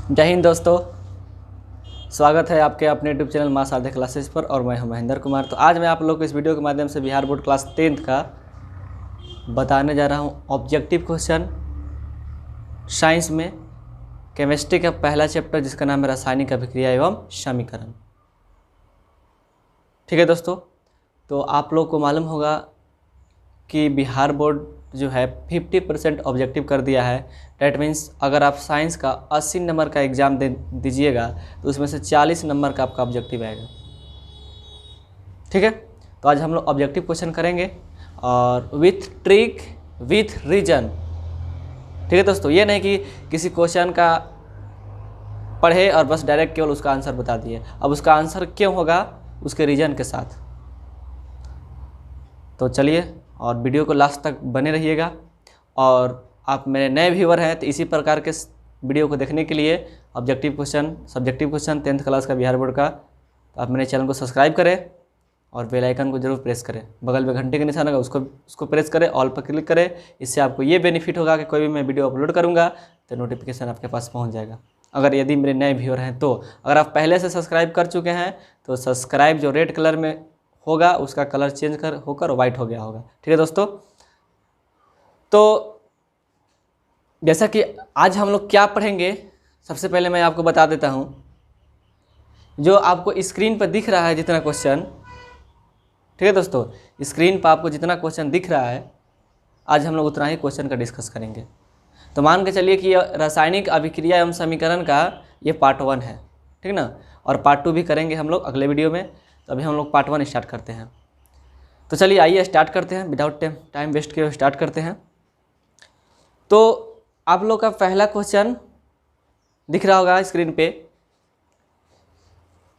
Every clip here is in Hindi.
जय हिंद दोस्तों, स्वागत है आपके अपने यूट्यूब चैनल माँ साधे क्लासेस पर। और मैं हूं महेंद्र कुमार। तो आज मैं आप लोग को इस वीडियो के माध्यम से बिहार बोर्ड क्लास 10th का बताने जा रहा हूं ऑब्जेक्टिव क्वेश्चन साइंस में केमिस्ट्री का पहला चैप्टर, जिसका नाम है रासायनिक अभिक्रिया एवं समीकरण। ठीक है दोस्तों, तो आप लोग को मालूम होगा कि बिहार बोर्ड जो है 50% ऑब्जेक्टिव कर दिया है। डैट मीन्स अगर आप साइंस का 80 नंबर का एग्ज़ाम दीजिएगा तो उसमें से 40 नंबर का आपका ऑब्जेक्टिव आएगा। ठीक है, तो आज हम लोग ऑब्जेक्टिव क्वेश्चन करेंगे और विथ ट्रिक विथ रीजन। ठीक है दोस्तों, ये नहीं कि किसी क्वेश्चन का पढ़े और बस डायरेक्ट केवल उसका आंसर बता दिए। अब उसका आंसर क्यों होगा उसके रीजन के साथ। तो चलिए और वीडियो को लास्ट तक बने रहिएगा। और आप मेरे नए व्यूअर हैं तो इसी प्रकार के वीडियो को देखने के लिए objective question, subjective question 10th class का बिहार बोर्ड का, तो आप मेरे चैनल को सब्सक्राइब करें और बेल आइकन को जरूर प्रेस करें। बगल में घंटे का निशान होगा, उसको प्रेस करें, ऑल पर क्लिक करें। इससे आपको ये बेनिफिट होगा कि कोई भी मैं वीडियो अपलोड करूँगा तो नोटिफिकेशन आपके पास पहुँच जाएगा। अगर यदि मेरे नए व्यूअर हैं तो, अगर आप पहले से सब्सक्राइब कर चुके हैं तो सब्सक्राइब जो रेड कलर में होगा उसका कलर चेंज होकर वाइट हो गया होगा। ठीक है दोस्तों, तो जैसा कि आज हम लोग क्या पढ़ेंगे, सबसे पहले मैं आपको बता देता हूं। जो आपको स्क्रीन पर दिख रहा है जितना क्वेश्चन, ठीक है दोस्तों, स्क्रीन पर आपको जितना क्वेश्चन दिख रहा है आज हम लोग उतना ही क्वेश्चन का डिस्कस करेंगे। तो मान के चलिए कि रासायनिक अभिक्रिया एवं समीकरण का ये पार्ट 1 है, ठीक ना, और पार्ट 2 भी करेंगे हम लोग अगले वीडियो में। तो अभी हम लोग पार्ट 1 स्टार्ट करते हैं। तो चलिए आइए स्टार्ट करते हैं, विदाउट टाइम वेस्ट किए स्टार्ट करते हैं। तो आप लोग का पहला क्वेश्चन दिख रहा होगा स्क्रीन पे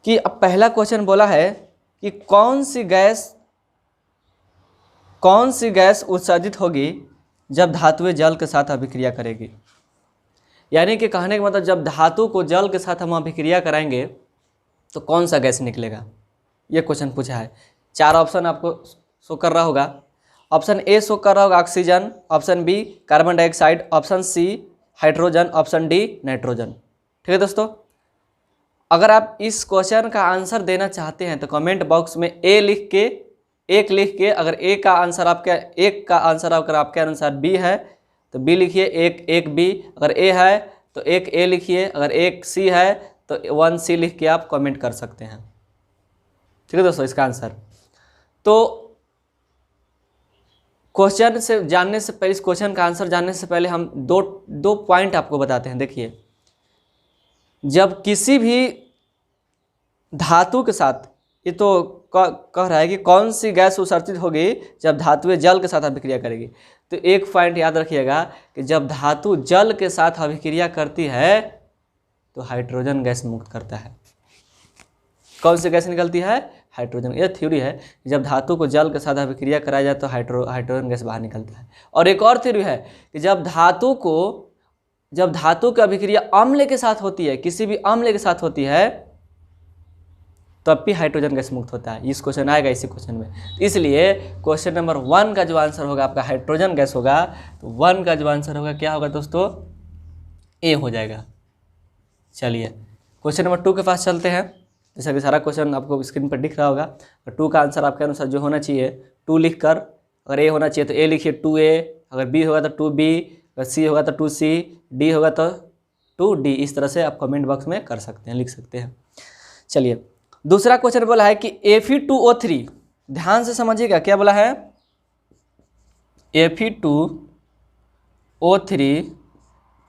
कि अब पहला क्वेश्चन बोला है कि कौन सी गैस उत्सर्जित होगी जब धातुएं जल के साथ अभिक्रिया करेगी। यानी कि कहने का मतलब जब धातु को जल के साथ हम अभिक्रिया कराएंगे तो कौन सा गैस निकलेगा, ये क्वेश्चन पूछा है। 4 ऑप्शन आपको शो कर रहा होगा। ऑप्शन ए शो कर रहा होगा oxygen, option B carbon dioxide, option C hydrogen, option D nitrogen. ठीक है दोस्तों, अगर आप इस क्वेश्चन का आंसर देना चाहते हैं तो कमेंट बॉक्स में एक लिख के, अगर एक का आंसर अगर आपके अनुसार बी है तो बी लिखिए, एक बी। अगर ए है तो एक ए लिखिए, अगर एक सी है तो 1 सी लिख के आप कमेंट कर सकते हैं। ठीक है दोस्तों, इसका आंसर तो क्वेश्चन से जानने से पहले, इस क्वेश्चन का आंसर जानने से पहले हम दो पॉइंट आपको बताते हैं। देखिए, जब किसी भी धातु के साथ, ये तो कह रहा है कि कौन सी गैस उत्सर्जित होगी जब धातुएं जल के साथ अभिक्रिया करेगी, तो एक पॉइंट याद रखिएगा कि जब धातु जल के साथ अभिक्रिया करती है तो हाइड्रोजन गैस मुक्त करता है। कौन सी गैस निकलती है? हाइड्रोजन। यह थ्योरी है कि जब धातु को जल के साथ अभिक्रिया कराया जाए तो हाइड्रोजन गैस बाहर निकलता है। और एक और थ्योरी है कि जब धातु की अभिक्रिया अम्ल के साथ होती है, किसी भी अम्ल के साथ होती है, तब भी हाइड्रोजन गैस मुक्त होता है। इस क्वेश्चन आएगा इसी क्वेश्चन में। तो इसलिए क्वेश्चन नंबर 1 का जो आंसर होगा आपका हाइड्रोजन गैस होगा। तो 1 का जो आंसर होगा क्या होगा दोस्तों? ए हो जाएगा। चलिए क्वेश्चन नंबर 2 के पास चलते हैं। जैसा कि सारा क्वेश्चन आपको स्क्रीन पर दिख रहा होगा। और 2 का आंसर आपके अनुसार जो होना चाहिए 2 लिख कर, अगर ए होना चाहिए तो ए लिखिए 2A, अगर बी होगा तो 2B, अगर सी होगा तो 2C, डी होगा तो 2D। इस तरह से आप कमेंट बॉक्स में कर सकते हैं, लिख सकते हैं। चलिए दूसरा क्वेश्चन बोला है कि Fe2O3, ध्यान से समझिएगा क्या बोला है। Fe2O3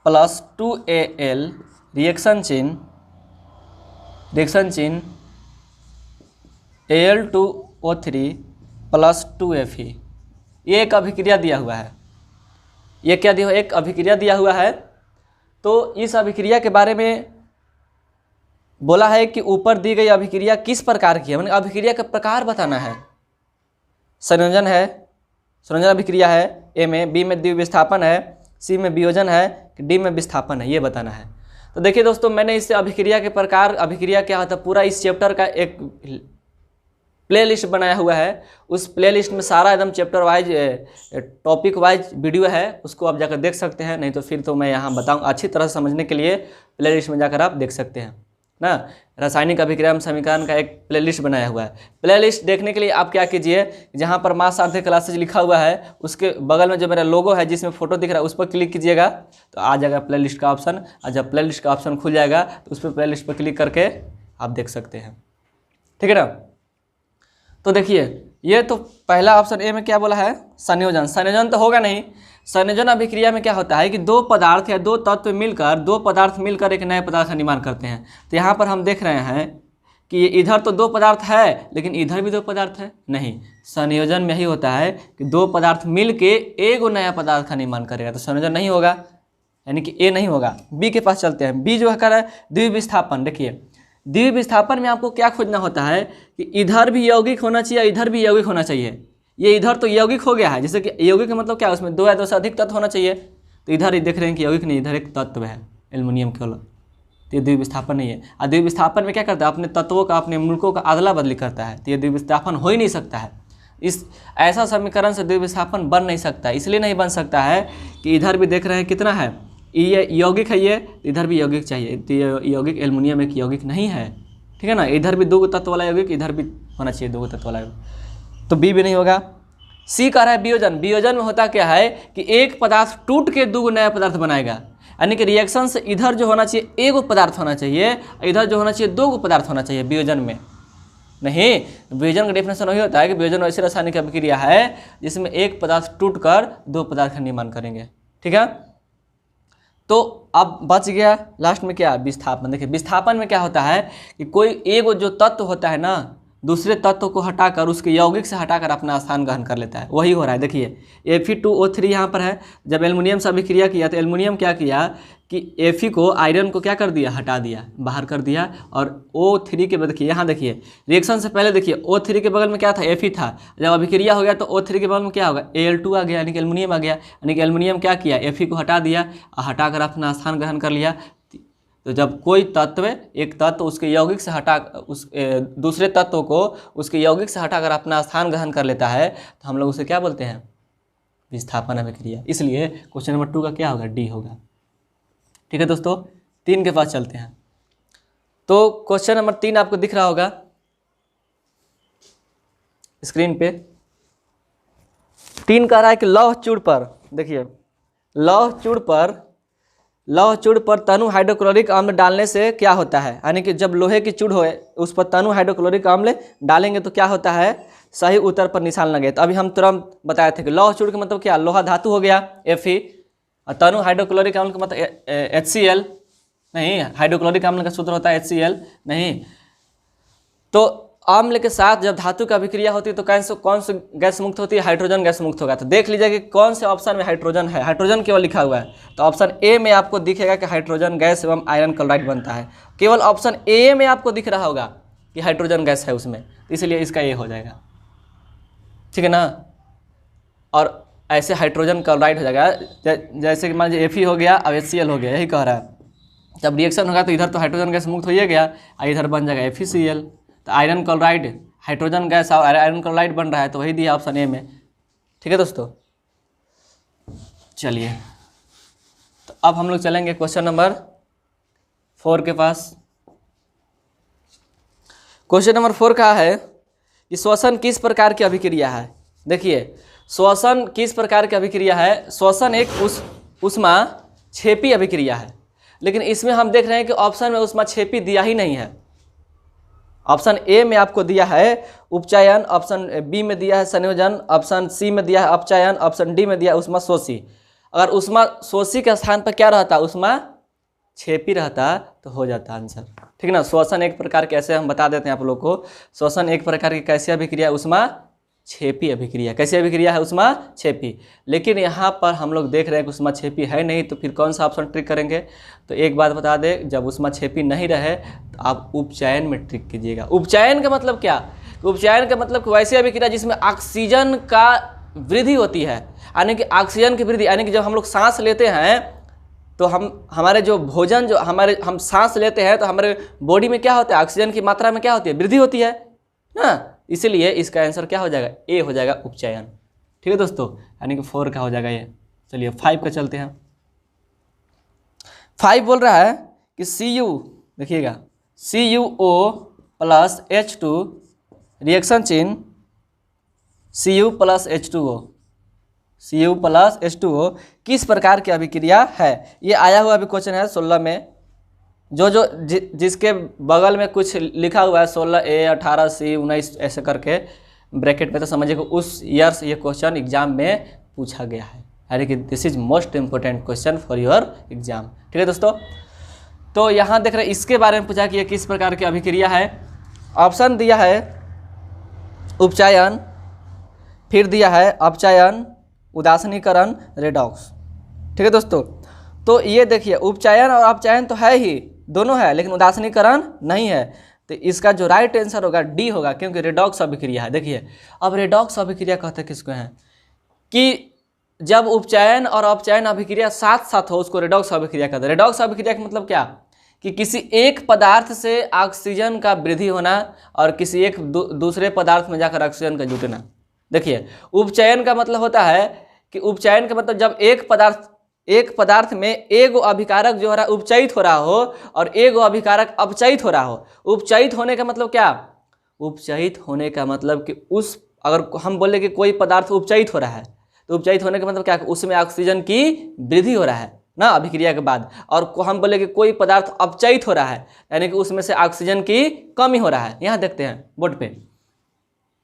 प्लस 2Al रिएक्शन चिन्ह Al2O3 प्लस 2Fe, ये एक अभिक्रिया दिया हुआ है। ये क्या दिया? एक अभिक्रिया दिया हुआ है। तो इस अभिक्रिया के बारे में बोला है कि ऊपर दी गई अभिक्रिया किस प्रकार की है, मतलब अभिक्रिया का प्रकार बताना है। संयोजन अभिक्रिया है ए में, बी में द्विविस्थापन है, सी में वियोजन है, डी में विस्थापन है, ये बताना है। तो देखिए दोस्तों, मैंने इससे अभिक्रिया के प्रकार, अभिक्रिया क्या होता है, पूरा इस चैप्टर का एक प्लेलिस्ट बनाया हुआ है, उस प्लेलिस्ट में सारा एकदम chapter wise topic wise video है, उसको आप जाकर देख सकते हैं। नहीं तो फिर तो मैं यहाँ बताऊँ, अच्छी तरह से समझने के लिए प्लेलिस्ट में जाकर आप देख सकते हैं ना। रासायनिक अभिक्रिया समीकरण का एक प्लेलिस्ट बनाया हुआ है। प्लेलिस्ट देखने के लिए आप क्या कीजिए, जहाँ पर मास साध्य क्लासेज लिखा हुआ है उसके बगल में जो मेरा लोगो है जिसमें फोटो दिख रहा है उस पर क्लिक कीजिएगा तो आ जाएगा प्लेलिस्ट का ऑप्शन। और जब प्लेलिस्ट का ऑप्शन खुल जाएगा तो उस पर प्लेलिस्ट पर क्लिक करके आप देख सकते हैं, ठीक है ना। तो देखिए ये तो पहला ऑप्शन ए में क्या बोला है, संयोजन। संयोजन तो होगा नहीं। संयोजन अभिक्रिया में क्या होता है कि दो पदार्थ या दो तत्व मिलकर एक नए पदार्थ का निर्माण करते हैं। तो यहाँ पर हम देख रहे हैं कि इधर तो दो पदार्थ है लेकिन इधर भी दो पदार्थ है, नहीं। संयोजन में यही होता है कि दो पदार्थ मिल के एक नया पदार्थ का निर्माण करेगा, तो संयोजन नहीं होगा, यानी कि ए नहीं होगा। बी के पास चलते हैं। बी जो है कर रहा है द्विविस्थापन। देखिए द्विविस्थापन में आपको क्या खोजना होता है कि इधर भी यौगिक होना चाहिए, इधर भी यौगिक होना चाहिए। ये इधर तो यौगिक हो गया है, जैसे कि यौगिक का मतलब क्या है, उसमें दो या दो से अधिक तत्व होना चाहिए। तो इधर ही देख रहे हैं कि यौगिक नहीं, इधर एक तत्व है एल्युमिनियम केवल, तो ये द्विविस्थापन नहीं है। और द्विविस्थापन में क्या करता है, अपने तत्वों का, अपने मूलकों का अदला बदली करता है। तो ये द्विविस्थापन हो ही नहीं सकता है। इस ऐसा समीकरण से द्विविस्थापन बन नहीं सकता। इसलिए नहीं बन सकता है कि इधर भी देख रहे हैं कितना है, ये यौगिक है, ये इधर भी यौगिक चाहिए। तो ये यौगिक एल्युमिनियम एक यौगिक नहीं है, ठीक है ना। इधर भी दो तत्व वाला यौगिक, इधर भी होना चाहिए दो तत्व वाला यौगिक, तो बी भी नहीं होगा। सी कह रहा है वियोजन। वियोजन में होता क्या है कि एक पदार्थ टूट के दो नया पदार्थ बनाएगा, यानी कि रिएक्शन से इधर जो होना चाहिए एक पदार्थ होना चाहिए, इधर जो होना चाहिए दो पदार्थ होना चाहिए। वियोजन में नहीं, वियोजन का डेफिनेशन वही होता है कि वियोजन ऐसी रासायनिक अभिक्रिया है जिसमें एक पदार्थ टूट कर दो पदार्थ का निर्माण करेंगे, ठीक है। तो अब बच गया लास्ट में क्या, विस्थापन। देखिए विस्थापन में क्या होता है कि कोई एक जो तत्व होता है ना, दूसरे तत्व को हटाकर उसके यौगिक से हटाकर अपना स्थान ग्रहण कर लेता है, वही हो रहा है। देखिए Fe2O3 यहाँ पर है। जब एल्युमिनियम से अभिक्रिया किया तो एल्युमिनियम क्या किया कि Fe को, आयरन को क्या कर दिया, हटा दिया, बाहर कर दिया। और O3 के बाद देखिए यहाँ देखिए रिएक्शन से पहले देखिए O3 के बगल में क्या था, Fe था। जब अभिक्रिया हो गया तो O3 के बगल में क्या होगा, Al2 आ गया, यानी कि एल्युमिनियम आ गया। यानी कि एल्युमिनियम क्या किया, Fe को हटा दिया और हटाकर अपना स्थान ग्रहण कर लिया। तो जब कोई तत्व, एक तत्व उसके यौगिक से हटा, उस दूसरे तत्व को उसके यौगिक से हटाकर अपना स्थान ग्रहण कर लेता है तो हम लोग उसे क्या बोलते हैं, विस्थापन अभिक्रिया। इसलिए क्वेश्चन नंबर 2 का क्या होगा, डी होगा, ठीक है दोस्तों। 3 के पास चलते हैं। तो क्वेश्चन नंबर 3 आपको दिख रहा होगा स्क्रीन पे। 3 कह रहा है कि लौह चूड़ पर, देखिए लौह चूड़ पर तनु हाइड्रोक्लोरिक अम्ल डालने से क्या होता है, यानी कि जब लोहे की चूड़ होए उस पर तनु हाइड्रोक्लोरिक अम्ल डालेंगे तो क्या होता है, सही उत्तर पर निशान लगे। तो अभी हम तुरंत बताए थे कि लौह चूड़ का मतलब क्या, लोहा धातु हो गया Fe, और तनु हाइड्रोक्लोरिक अम्ल का मतलब HCl नहीं, हाइड्रोक्लोरिक अम्ल का सूत्र होता है HCl नहीं। तो अम्ल के साथ जब धातु की अभिक्रिया होती है तो कौन सी गैस मुक्त होती है, हाइड्रोजन गैस मुक्त होगा। तो देख लीजिए कि कौन से ऑप्शन में हाइड्रोजन है, हाइड्रोजन केवल लिखा हुआ है। तो ऑप्शन ए में आपको दिखेगा कि हाइड्रोजन गैस एवं आयरन क्लोराइड बनता है। केवल ऑप्शन ए में आपको दिख रहा होगा कि हाइड्रोजन गैस है उसमें, इसलिए इसका ए हो जाएगा, ठीक है ना। और ऐसे हाइड्रोजन क्लोराइड हो जाएगा, जैसे कि मान लीजिए Fe हो गया, अब HCl हो गया, यही कह रहा है। जब रिएक्शन होगा तो इधर तो हाइड्रोजन गैस मुक्त हो ही गया और इधर बन जाएगा FeCl। तो आयरन क्लोराइड, हाइड्रोजन गैस और आयरन क्लोराइड बन रहा है, तो वही दिया ऑप्शन ए में, ठीक है दोस्तों। चलिए तो अब हम लोग चलेंगे क्वेश्चन नंबर 4 के पास। क्वेश्चन नंबर 4 का है कि श्वसन किस प्रकार की अभिक्रिया है। देखिए श्वसन किस प्रकार की अभिक्रिया है, श्वसन एक ऊष्माक्षेपी अभिक्रिया है, लेकिन इसमें हम देख रहे हैं कि ऑप्शन में ऊष्माक्षेपी दिया ही नहीं है। ऑप्शन ए में आपको दिया है उपचयन, ऑप्शन बी में दिया है संयोजन, ऑप्शन सी में दिया है अपचयन, ऑप्शन डी में दिया है ऊष्माशोषी। अगर ऊष्माशोषी के स्थान पर क्या रहता, ऊष्माक्षेपी रहता तो हो जाता आंसर, ठीक है ना। श्वसन एक प्रकार के, ऐसे हम बता देते हैं आप लोग को, श्वसन एक प्रकार की कैसी अभिक्रिया, ऊष्माक्षेपी अभिक्रिया। कैसी अभिक्रिया है, ऊष्माक्षेपी। लेकिन यहाँ पर हम लोग देख रहे हैं कि ऊष्माक्षेपी है नहीं, तो फिर कौन सा ऑप्शन ट्रिक करेंगे। तो एक बात बता दें, जब ऊष्माक्षेपी नहीं रहे तो आप उपचयन में ट्रिक कीजिएगा। उपचयन का मतलब क्या, उपचयन का मतलब वैसी अभिक्रिया जिसमें ऑक्सीजन का वृद्धि होती है, यानी कि ऑक्सीजन की वृद्धि, यानी कि जब हम लोग सांस लेते हैं तो हमारे जो भोजन, जो हम सांस लेते हैं तो हमारे बॉडी में क्या होता है, ऑक्सीजन की मात्रा में क्या होती है, वृद्धि होती है ना। इसीलिए इसका आंसर क्या हो जाएगा, ए हो जाएगा उपचयन। ठीक है दोस्तों, यानी कि 4 का हो जाएगा ये। चलिए 5 का चलते हैं। 5 बोल रहा है कि Cu, देखिएगा CuO प्लस H2 रिएक्शन चिन्ह Cu plus H2O, Cu plus H2O किस प्रकार की अभिक्रिया है। ये आया हुआ अभी क्वेश्चन है 16 में, जिसके बगल में कुछ लिखा हुआ है 16A 18C 19 ऐसे करके ब्रैकेट में, तो समझिए कि उस ईयर से ये क्वेश्चन एग्जाम में पूछा गया है, यानी कि this is most important question for your exam. ठीक है दोस्तों, तो यहाँ देख रहे हैं इसके बारे में पूछा कि ये किस प्रकार की अभिक्रिया है। ऑप्शन दिया है उपचयन, फिर दिया है अपचयन, उदासीनीकरण, रेडॉक्स। ठीक है दोस्तों, तो ये देखिए उपचयन और अपचयन तो है ही, दोनों है, लेकिन उदासीनीकरण नहीं है। तो इसका जो राइट आंसर होगा डी होगा, क्योंकि रेडॉक्स अभिक्रिया है। देखिए अब रेडॉक्स अभिक्रिया कहते हैं किसको हैं, कि जब उपचयन और अपचयन अभिक्रिया साथ साथ हो उसको रेडॉक्स अभिक्रिया कहते हैं। रेडॉक्स अभिक्रिया का मतलब क्या, कि किसी एक पदार्थ से ऑक्सीजन का वृद्धि होना और किसी एक दूसरे पदार्थ में जाकर ऑक्सीजन का जुटना। देखिए उपचयन का मतलब होता है कि उपचयन का मतलब जब एक पदार्थ में एगो अभिकारक जो हो रहा है उपचयित हो रहा हो और एगो अभिकारक अपचयित हो रहा हो। उपचयित होने का मतलब क्या, उपचयित होने का मतलब कि उस, अगर हम बोले कि कोई पदार्थ उपचयित हो रहा है तो उपचयित होने का मतलब क्या, उसमें ऑक्सीजन की वृद्धि हो रहा है ना अभिक्रिया के बाद, और हम बोले कि कोई पदार्थ अपचयित हो रहा है यानी कि उसमें से ऑक्सीजन की कमी हो रहा है। यहाँ देखते हैं बोर्ड पे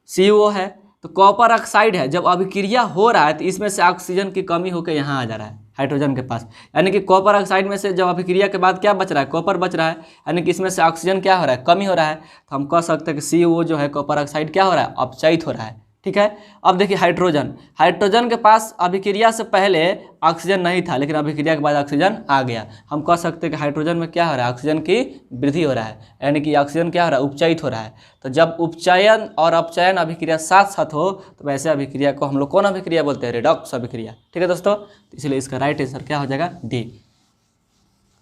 CuO है तो कॉपर ऑक्साइड है, जब अभिक्रिया हो रहा है तो इसमें से ऑक्सीजन की कमी होकर यहाँ आ जा रहा है हाइड्रोजन के पास, यानी कि कॉपर ऑक्साइड में से जब अभिक्रिया के बाद क्या बच रहा है, कॉपर बच रहा है, यानी कि इसमें से ऑक्सीजन क्या हो रहा है, कमी हो रहा है। तो हम कह सकते हैं कि CuO जो है कॉपर ऑक्साइड क्या हो रहा है, अपचयित हो रहा है। ठीक है, अब देखिए हाइड्रोजन के पास अभिक्रिया से पहले ऑक्सीजन नहीं था, लेकिन अभिक्रिया के बाद ऑक्सीजन आ गया। हम कह सकते हैं कि हाइड्रोजन में क्या हो रहा है, ऑक्सीजन की वृद्धि हो रहा है, यानी कि ऑक्सीजन क्या हो रहा है, उपचयित हो रहा है। तो जब उपचयन और अपचयन अभिक्रिया साथ साथ हो तो वैसे अभिक्रिया को हम लोग कौन अभिक्रिया बोलते हैं, रेडॉक्स अभिक्रिया। ठीक है दोस्तों, तो इसलिए इसका राइट आंसर क्या हो जाएगा, डी।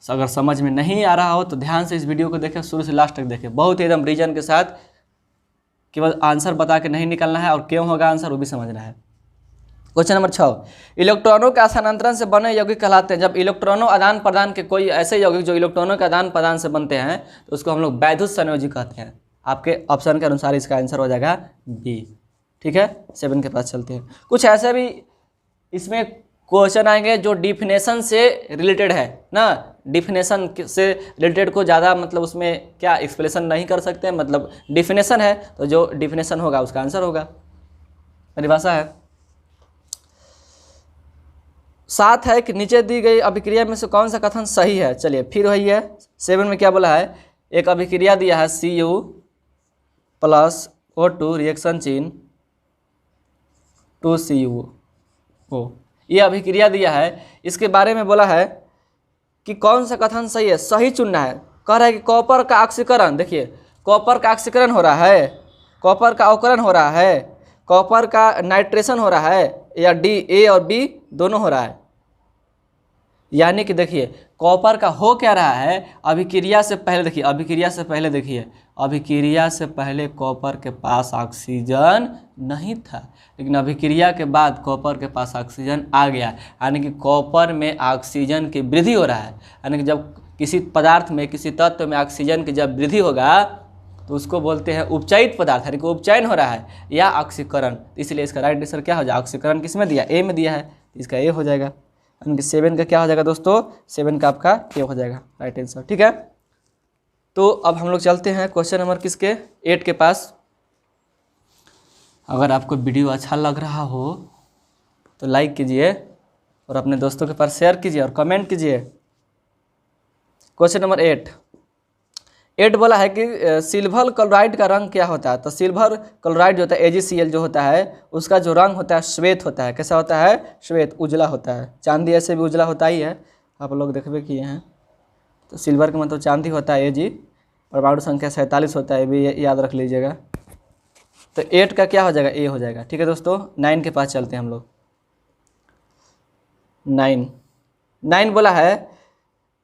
अगर समझ में नहीं आ रहा हो तो ध्यान से इस वीडियो को देखें, शुरू से लास्ट तक देखें, बहुत ही एकदम रीजन के साथ, केवल आंसर बता के नहीं निकलना है और क्यों होगा आंसर वो भी समझना है। क्वेश्चन नंबर 6, इलेक्ट्रॉनों के स्थानांतरण से बने यौगिक कहलाते हैं। जब इलेक्ट्रॉनों आदान प्रदान के कोई ऐसे यौगिक जो इलेक्ट्रॉनों के आदान प्रदान से बनते हैं तो उसको हम लोग वैद्युत संयोजी कहते हैं। आपके ऑप्शन के अनुसार इसका आंसर हो जाएगा बी। ठीक है, 7 के पास चलते हैं। कुछ ऐसे भी इसमें क्वेश्चन आएंगे जो डिफिनेशन से रिलेटेड है ना, डिफिनेशन से रिलेटेड को ज़्यादा मतलब उसमें क्या एक्सप्लेनेशन नहीं कर सकते, मतलब डिफिनेशन है तो जो डिफिनेशन होगा उसका आंसर होगा, परिभाषा है। 7 है कि नीचे दी गई अभिक्रिया में से कौन सा कथन सही है। चलिए फिर वही है, 7 में क्या बोला है, एक अभिक्रिया दिया है Cu प्लस O2 रिएक्शन चिन्ह 2CuO, ये अभिक्रिया दिया है। इसके बारे में बोला है कि कौन सा कथन सही है, सही चुनना है। कह रहा है कि कॉपर का ऑक्सीकरण, देखिए कॉपर का ऑक्सीकरण हो रहा है, कॉपर का अवकरण हो रहा है, कॉपर का नाइट्रेशन हो रहा है, या डी, ए और बी दोनों हो रहा है। यानी कि देखिए कॉपर का हो क्या रहा है, अभिक्रिया से पहले देखिए, अभिक्रिया से पहले कॉपर के पास ऑक्सीजन नहीं था, लेकिन अभिक्रिया के बाद कॉपर के पास ऑक्सीजन आ गया, यानी कि कॉपर में ऑक्सीजन की वृद्धि हो रहा है। यानी कि जब किसी पदार्थ में, किसी तत्व में ऑक्सीजन की जब वृद्धि होगा तो उसको बोलते हैं उपचयित पदार्थ, यानी कि उपचयन हो रहा है या ऑक्सीकरण। इसलिए इसका राइट आंसर क्या हो जाएगा, ऑक्सीकरण किस में दिया, ए में दिया है, इसका ए हो जाएगा। यानी कि 7 का क्या हो जाएगा दोस्तों, 7 का आपका ए हो जाएगा राइट आंसर। ठीक है, तो अब हम लोग चलते हैं क्वेश्चन नंबर किसके, 8 के पास। अगर आपको वीडियो अच्छा लग रहा हो तो लाइक कीजिए और अपने दोस्तों के पास शेयर कीजिए और कमेंट कीजिए। क्वेश्चन नंबर 8 बोला है कि सिल्वर क्लोराइड का रंग क्या होता है। तो सिल्वर क्लोराइड जो होता है AgCl जो होता है उसका जो रंग होता है श्वेत होता है। कैसा होता है, श्वेत, उजला होता है। चांदी ऐसे भी उजला होता ही है, आप लोग देखबे किए हैं। तो सिल्वर का मतलब चांदी होता है Ag, परमाणु संख्या 47 होता है, ये भी याद रख लीजिएगा। तो 8 का क्या हो जाएगा, ए हो जाएगा। ठीक है दोस्तों, 9 के पास चलते हैं हम लोग। 9 बोला है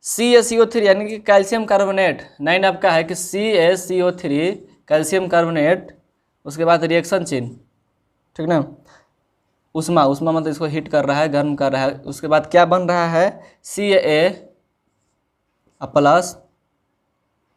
CaCO3 यानी कि कैल्शियम कार्बोनेट। 9 आपका है कि CaCO3 कैल्शियम कार्बोनेट उसके बाद रिएक्शन चिन्ह, ठीक ना, उष्मा, उष्मा मतलब इसको हीट कर रहा है, गर्म कर रहा है। उसके बाद क्या बन रहा है, CA प्लस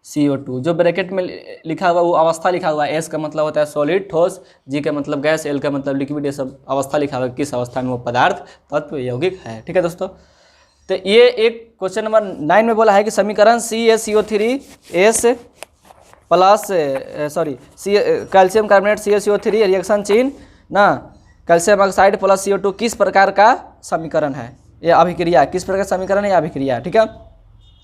CO2, जो ब्रैकेट में लिखा हुआ वो अवस्था लिखा हुआ है। S का मतलब होता है सॉलिड ठोस, G का मतलब गैस, L का मतलब लिक्विड, ये सब अवस्था लिखा हुआ है, किस अवस्था में वो पदार्थ तत्व यौगिक है। ठीक है दोस्तों, तो ये एक क्वेश्चन नंबर 9 में बोला है कि समीकरण CaCO3S plus calcium carbonate CaCO3 reaction चिन्ह ना कैल्शियम ऑक्साइड प्लस CO2 किस प्रकार का समीकरण है, ये अभिक्रिया किस प्रकार का समीकरण है, ये अभिक्रिया। ठीक है,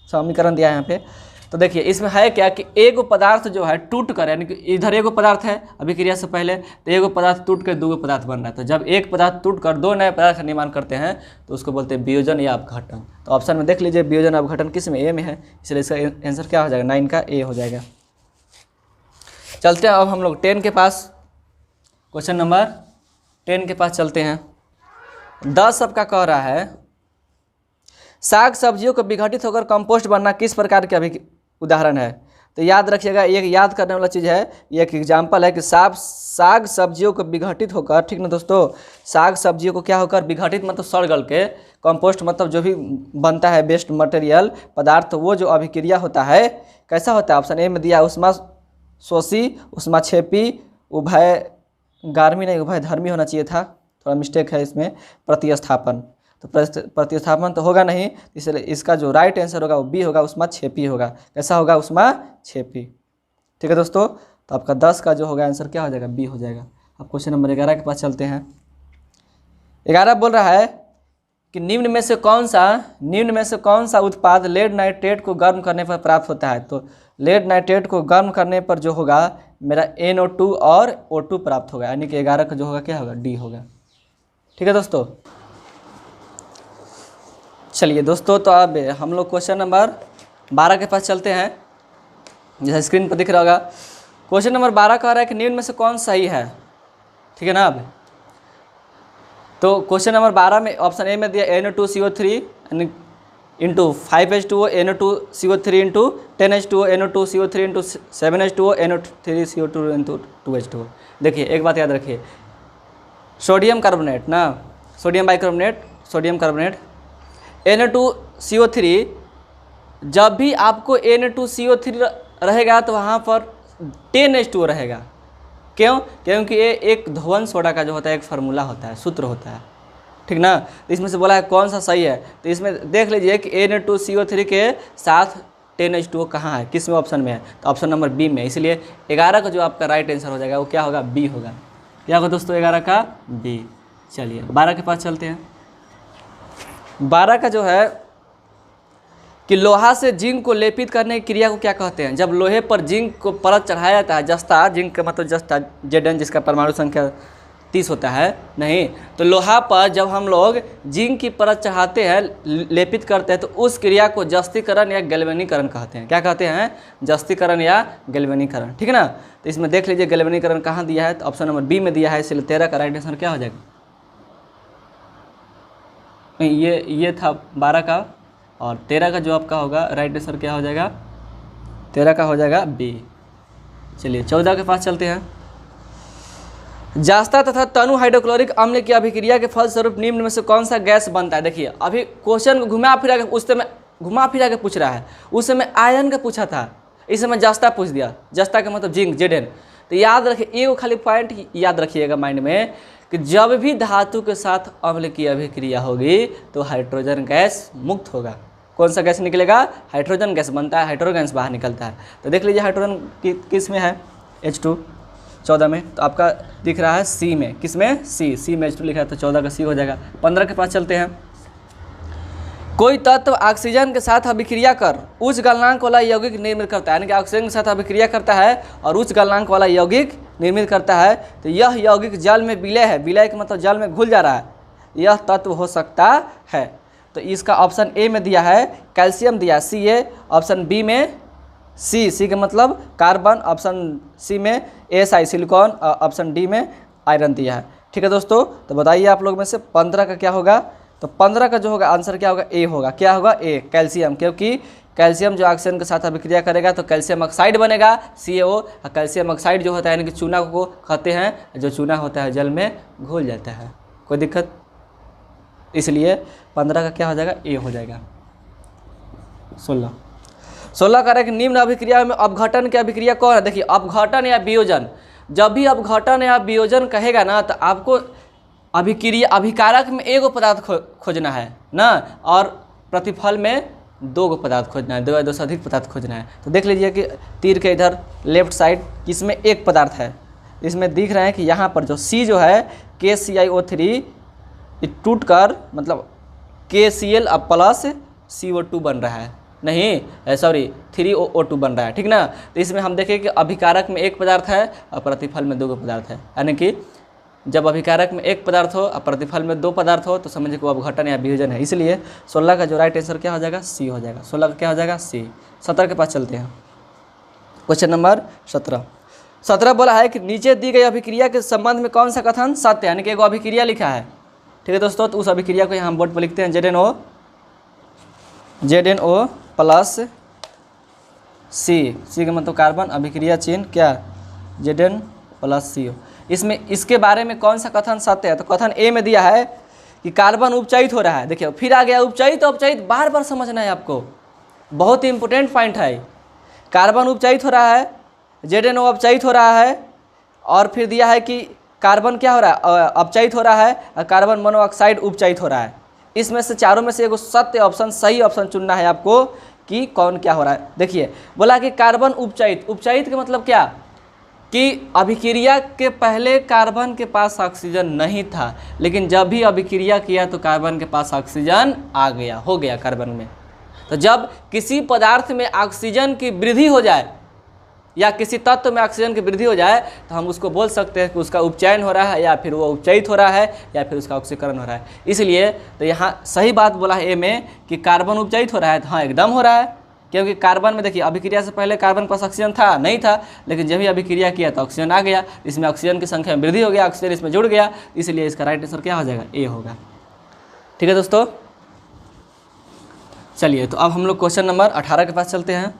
समीकरण दिया है यहाँ पे। तो देखिए इसमें है क्या कि एक पदार्थ जो है टूट कर, यानी कि इधर एक पदार्थ है अभिक्रिया से पहले, तो एक पदार्थ टूट कर दो पदार्थ बन रहा है। तो जब एक पदार्थ टूट कर दो नए पदार्थ का निर्माण करते हैं तो उसको बोलते हैं वियोजन या अपघटन। तो ऑप्शन में देख लीजिए वियोजन अपघटन किस में, ए में है, इसलिए इसका आंसर क्या हो जाएगा, 9 का ए हो जाएगा। चलते हैं अब हम लोग 10 के पास, क्वेश्चन नंबर 10 के पास चलते हैं। 10 सबका कह रहा है साग सब्जियों को विघटित होकर कंपोस्ट बनना किस प्रकार के उदाहरण है। तो याद रखिएगा, एक याद करने वाला चीज़ है, ये एक एग्जाम्पल है कि साग सब्जियों को विघटित होकर, ठीक ना दोस्तों, साग सब्जियों को क्या होकर विघटित मतलब सड़ गल के, कंपोस्ट मतलब जो भी बनता है वेस्ट मटेरियल पदार्थ, वो जो अभिक्रिया होता है कैसा होता है। ऑप्शन ए में दिया उष्मा शोषी, उष्मा क्षेपी, उभय गार्मी नहीं उभय धर्मी होना चाहिए था, थोड़ा मिस्टेक है इसमें, प्रतिस्थापन। तो प्रतिस्थापन तो होगा नहीं, इसलिए इसका जो राइट आंसर होगा वो बी होगा, उष्मा क्षेपी होगा। कैसा होगा, उष्मा क्षेपी। ठीक है दोस्तों, तो आपका 10 का जो होगा आंसर क्या हो जाएगा, बी हो जाएगा। अब क्वेश्चन नंबर 11 के पास चलते हैं। 11 बोल रहा है कि निम्न में से कौन सा उत्पाद लेड नाइट्रेट को गर्म करने पर प्राप्त होता है। तो लेड नाइट्रेट को गर्म करने पर जो होगा मेरा NO2 और O2 प्राप्त होगा, यानी कि 11 का जो होगा क्या होगा, डी होगा। ठीक है दोस्तों, चलिए दोस्तों, तो अब हम लोग क्वेश्चन नंबर 12 के पास चलते हैं। जैसा स्क्रीन पर दिख रहा होगा, क्वेश्चन नंबर 12 कह रहा है कि निम्न में से कौन सही है। ठीक है ना। अब तो क्वेश्चन नंबर 12 में ऑप्शन ए में दिया NO2CO3 into 5H2O NO2CO3 into 10H2O NO2CO3 into 7H2O NO3CO2 into 2H2O। देखिए एक बात याद रखिए, सोडियम कार्बोनेट ना, sodium bicarbonate, sodium carbonate Na2CO3, जब भी आपको Na2CO3 रहेगा तो वहाँ पर 10H2O रहेगा। क्यों? क्योंकि ये एक धोवन सोडा का जो होता है एक फार्मूला होता है, सूत्र होता है। ठीक ना। तो इसमें से बोला है कौन सा सही है, तो इसमें देख लीजिए कि Na2CO3 के साथ 10H2O कहाँ है, किस में ऑप्शन में है, तो ऑप्शन नंबर बी में। इसलिए 11 का जो आपका राइट आंसर हो जाएगा वो क्या होगा, बी होगा। क्या होगा दोस्तों, 11 का बी। चलिए 12 के पास चलते हैं। 12 का जो है कि लोहा से जिंक को लेपित करने की क्रिया को क्या कहते हैं। जब लोहे पर जिंक को परत चढ़ाया जाता है, जस्ता, जिंक का मतलब जस्ता Zn, जिसका परमाणु संख्या 30 होता है, नहीं, तो लोहा पर जब हम लोग जिंक की परत चढ़ाते हैं, लेपित करते हैं, तो उस क्रिया को जस्तीकरण या गैल्वेनीकरण कहते हैं। क्या कहते हैं, जस्तीकरण या गैल्वेनीकरण। ठीक है ना। तो इसमें देख लीजिए गैल्वेनीकरण कहाँ दिया है, तो ऑप्शन नंबर बी में दिया है, इसलिए 13 का राइट आंसर क्या हो जाएगा, ये था 12 का, और 13 का जो आपका होगा राइट आंसर क्या हो जाएगा, 13 का हो जाएगा बी। चलिए 14 के पास चलते हैं। जास्ता तथा तनु हाइड्रोक्लोरिक अम्ल की अभिक्रिया के फलस्वरूप निम्न में से कौन सा गैस बनता है। देखिए अभी क्वेश्चन को घुमा फिरा के, उस समय घुमा फिरा के पूछ रहा है, उस समय आयन का पूछा था, इस समय जास्ता पूछ दिया। जास्ता का मतलब जिंक, Zn। तो याद रखिए, एक खाली पॉइंट याद रखिएगा माइंड में कि जब भी धातु के साथ अम्ल की अभिक्रिया होगी तो हाइड्रोजन गैस मुक्त होगा। कौन सा गैस निकलेगा, हाइड्रोजन गैस बनता है, हाइड्रोजन गैस बाहर निकलता है। तो देख लीजिए हाइड्रोजन किस में है, H2 14 में, तो आपका दिख रहा है सी में, किस में, सी में H2 लिखा है, तो 14 का सी हो जाएगा। 15 के पास चलते हैं। कोई तत्व ऑक्सीजन के साथ अभिक्रिया कर उच्च गलनांक वाला यौगिक निर्मित करता है, यानी कि ऑक्सीजन के साथ अभिक्रिया करता है और उच्च गलनांक वाला यौगिक निर्मित करता है, तो यह यौगिक जल में विलय है, विलय का मतलब जल में घुल जा रहा है, यह तत्व हो सकता है। तो इसका ऑप्शन ए में दिया है कैल्शियम दिया, Ca, ऑप्शन बी में सी का मतलब कार्बन, ऑप्शन सी में Si सिलिकॉन, ऑप्शन डी में आयरन दिया है। ठीक है दोस्तों, तो बताइए आप लोग में से 15 का क्या होगा, तो 15 का जो होगा आंसर क्या होगा, ए होगा। क्या होगा, ए कैल्शियम, क्योंकि कैल्शियम जो ऑक्सीजन के साथ अभिक्रिया करेगा तो कैल्शियम ऑक्साइड बनेगा CaO। और कैल्शियम ऑक्साइड जो होता है यानी कि चूना को कहते हैं, जो चूना होता है जल में घुल जाता है। कोई दिक्कत? इसलिए 15 का क्या हो जाएगा? A हो जाएगा। 16 कह रहा है कि निम्न अभिक्रिया में अपघटन की अभिक्रिया कौन है? देखिए अपघटन या वियोजन, जब भी अपघटन या वियोजन कहेगा ना तो आपको अभिक्रिया अभिकारक में एगो पदार्थ खोजना है ना, और प्रतिफल में 2 गो पदार्थ खोजना है, 2 या 2 से अधिक पदार्थ खोजना है। तो देख लीजिए कि तीर के इधर लेफ्ट साइड इसमें एक पदार्थ है, इसमें दिख रहा है कि यहाँ पर जो C जो है KClO3 टूट कर मतलब KCl अब प्लस CO2 बन रहा है, नहीं सॉरी 3O2 बन रहा है, ठीक ना। तो इसमें हम देखें कि अभिकारक में एक पदार्थ है और प्रतिफल में 2 गो पदार्थ है, यानी कि जब अभिकारक में एक पदार्थ हो और प्रतिफल में 2 पदार्थ हो तो समझिए कि वो अपघटन या वियोजन है। इसलिए 16 का जो राइट आंसर क्या हो जाएगा? C हो जाएगा। 16 का क्या हो जाएगा? C। 17 के पास चलते हैं। क्वेश्चन नंबर 17 बोला है कि नीचे दी गई अभिक्रिया के संबंध में कौन सा कथन सत्य, यानी कि एक अभिक्रिया लिखा है, ठीक है दोस्तों। तो उस अभिक्रिया को यहाँ हम बोर्ड पर लिखते हैं ZNO प्लस C का मतलब कार्बन, अभिक्रिया चिन्ह क्या? Zn plus CO। इसमें इसके बारे में कौन सा कथन सत्य है? तो कथन A में दिया है कि कार्बन उपचयित हो रहा है। देखिए फिर आ गया उपचयित, उपचयित बार बार समझना है आपको, बहुत ही इंपॉर्टेंट पॉइंट है। कार्बन उपचयित हो रहा है, ZNO अपचयित हो रहा है, और फिर दिया है कि कार्बन क्या हो रहा है? अपचयित हो रहा है, और कार्बन मोनोऑक्साइड उपचयित हो रहा है। इसमें से चारों में से एगो सत्य ऑप्शन, सही ऑप्शन चुनना है आपको कि कौन क्या हो रहा है। देखिए बोला कि कार्बन उपचयित, उपचयित का मतलब क्या कि अभिक्रिया के पहले कार्बन के पास ऑक्सीजन नहीं था, लेकिन जब भी अभिक्रिया किया तो कार्बन के पास ऑक्सीजन आ गया, हो गया कार्बन में। तो जब किसी पदार्थ में ऑक्सीजन की वृद्धि हो जाए या किसी तत्व में ऑक्सीजन की वृद्धि हो जाए तो हम उसको बोल सकते हैं कि उसका उपचयन हो रहा है, या फिर वो उपचयित हो रहा है, या फिर उसका ऑक्सीकरण हो रहा है। इसलिए तो यहाँ सही बात बोला है ए में कि कार्बन उपचयित हो रहा है। तो हाँ एकदम हो रहा है, क्योंकि कार्बन में देखिए अभिक्रिया से पहले कार्बन के पास ऑक्सीजन था नहीं था, लेकिन जब भी अभिक्रिया किया तो ऑक्सीजन आ गया, इसमें ऑक्सीजन की संख्या में वृद्धि हो गया, ऑक्सीजन इसमें जुड़ गया, इसलिए इसका राइट आंसर क्या हो जाएगा? ए होगा। ठीक है दोस्तों, चलिए तो अब हम लोग क्वेश्चन नंबर 18 के पास चलते हैं।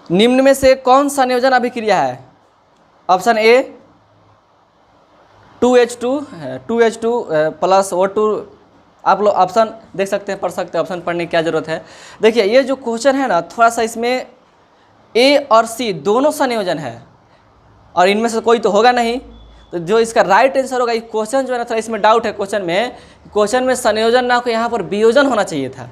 निम्न में से कौन सा संयोजन अभिक्रिया है? Option A 2H2 plus O2। आप लोग ऑप्शन देख सकते हैं, पढ़ सकते हैं, ऑप्शन पढ़ने की क्या ज़रूरत है। देखिए ये जो क्वेश्चन है ना, थोड़ा सा इसमें ए और सी दोनों संयोजन है और इनमें से कोई तो होगा नहीं। तो जो इसका राइट आंसर होगा, ये क्वेश्चन जो है ना थोड़ा इसमें डाउट है। क्वेश्चन में संयोजन ना हो, यहाँ पर वियोजन होना चाहिए था,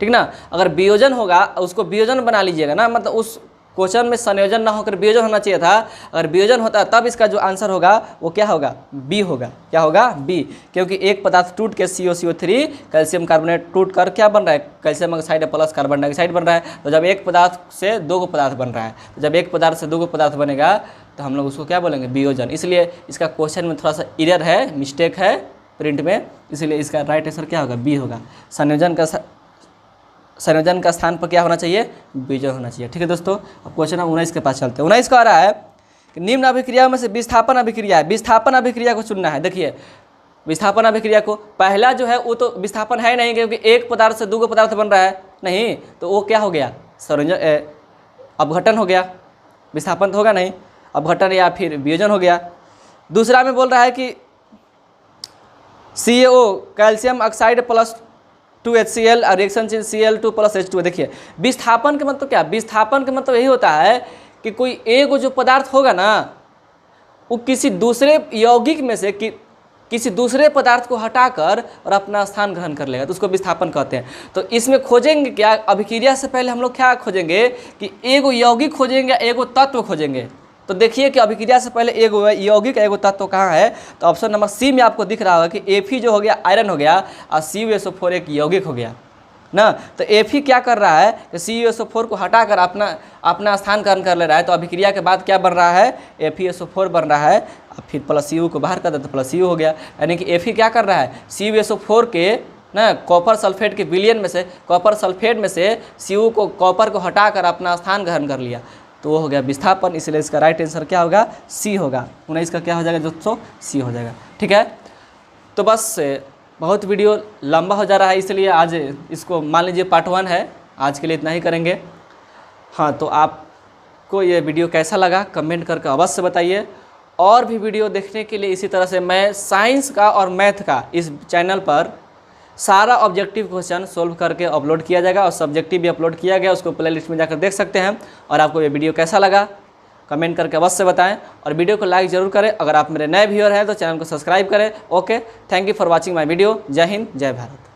ठीक ना। अगर वियोजन होगा उसको वियोजन बना लीजिएगा ना, मतलब उस क्वेश्चन में संयोजन ना होकर वियोजन होना चाहिए था। अगर वियोजन होता तब इसका जो आंसर होगा वो क्या होगा? बी होगा। क्या होगा? बी, क्योंकि एक पदार्थ टूट के COCO3 कैल्शियम कार्बोनेट टूट कर क्या बन रहा है? Calcium oxide plus carbon dioxide बन रहा है। तो जब एक पदार्थ से 2 गो पदार्थ बन रहा है, तो जब एक पदार्थ से 2 गो पदार्थ बनेगा तो हम लोग उसको क्या बोलेंगे? वियोजन। इसलिए इसका क्वेश्चन में थोड़ा सा एरर है, मिस्टेक है प्रिंट में, इसलिए इसका राइट आंसर क्या होगा? बी होगा। संयोजन का स्थान पर क्या होना चाहिए? वियोजन होना चाहिए। ठीक है दोस्तों, अब क्वेश्चन नंबर 19 के पास चलते हैं। 19 का आ रहा है कि निम्न अभिक्रिया में से विस्थापन अभिक्रिया है। विस्थापन अभिक्रिया को चुनना है। देखिए विस्थापन अभिक्रिया को पहला जो है वो तो विस्थापन है नहीं, क्योंकि एक पदार्थ से 2 गो पदार्थ बन रहा है नहीं, तो वो क्या हो गया? अपघटन हो गया। विस्थापन तो होगा नहीं, अपघटन या फिर वियोजन हो गया। दूसरा में बोल रहा है कि CaO calcium oxide plus 2HCl और रिएक्शन चिन्ह Cl2 प्लस H2। देखिए विस्थापन का मतलब क्या? विस्थापन का मतलब यही होता है कि कोई एक जो पदार्थ होगा ना, वो किसी दूसरे यौगिक में से किसी दूसरे पदार्थ को हटाकर और अपना स्थान ग्रहण कर लेगा, तो उसको विस्थापन कहते हैं। तो इसमें खोजेंगे क्या? अभिक्रिया से पहले हम लोग क्या खोजेंगे कि एगो यौगिक खोजेंगे, एगो तत्व खोजेंगे। तो देखिए कि अभिक्रिया से पहले एगो यौगिक एगो तत्व कहाँ है? तो ऑप्शन नंबर सी में आपको दिख रहा होगा कि Fe जो हो गया आयरन हो गया और CuSO4 एक यौगिक हो गया ना। तो Fe क्या कर रहा है कि CuSO4 को हटाकर अपना स्थान ग्रहण कर ले रहा है। तो अभिक्रिया के बाद क्या बन रहा है? FeSO4 बन रहा है, फिर प्लस Cu को बाहर कर दे तो प्लस Cu हो गया। यानी कि Fe क्या कर रहा है? CuSO4 के ना कॉपर सल्फेट के विलयन में से, कॉपर सल्फेट में से Cu को, कॉपर को हटाकर अपना स्थान ग्रहण कर लिया, तो वो हो गया विस्थापन। इसलिए इसका राइट आंसर क्या होगा? सी होगा। 19 का क्या हो जाएगा दोस्तों? सी हो जाएगा। ठीक है, तो बस बहुत वीडियो लंबा हो जा रहा है, इसलिए आज इसको मान लीजिए पार्ट 1 है, आज के लिए इतना ही करेंगे। हाँ, तो आपको ये वीडियो कैसा लगा कमेंट करके अवश्य बताइए। और भी वीडियो देखने के लिए इसी तरह से मैं साइंस का और मैथ का इस चैनल पर सारा ऑब्जेक्टिव क्वेश्चन सोल्व करके अपलोड किया जाएगा और सब्जेक्टिव भी अपलोड किया गया, उसको प्लेलिस्ट में जाकर देख सकते हैं। और आपको ये वीडियो कैसा लगा कमेंट करके अवश्य बताएं और वीडियो को लाइक ज़रूर करें। अगर आप मेरे नए व्यूअर हैं तो चैनल को सब्सक्राइब करें। Okay, thank you for watching my video. जय हिंद, जय भारत।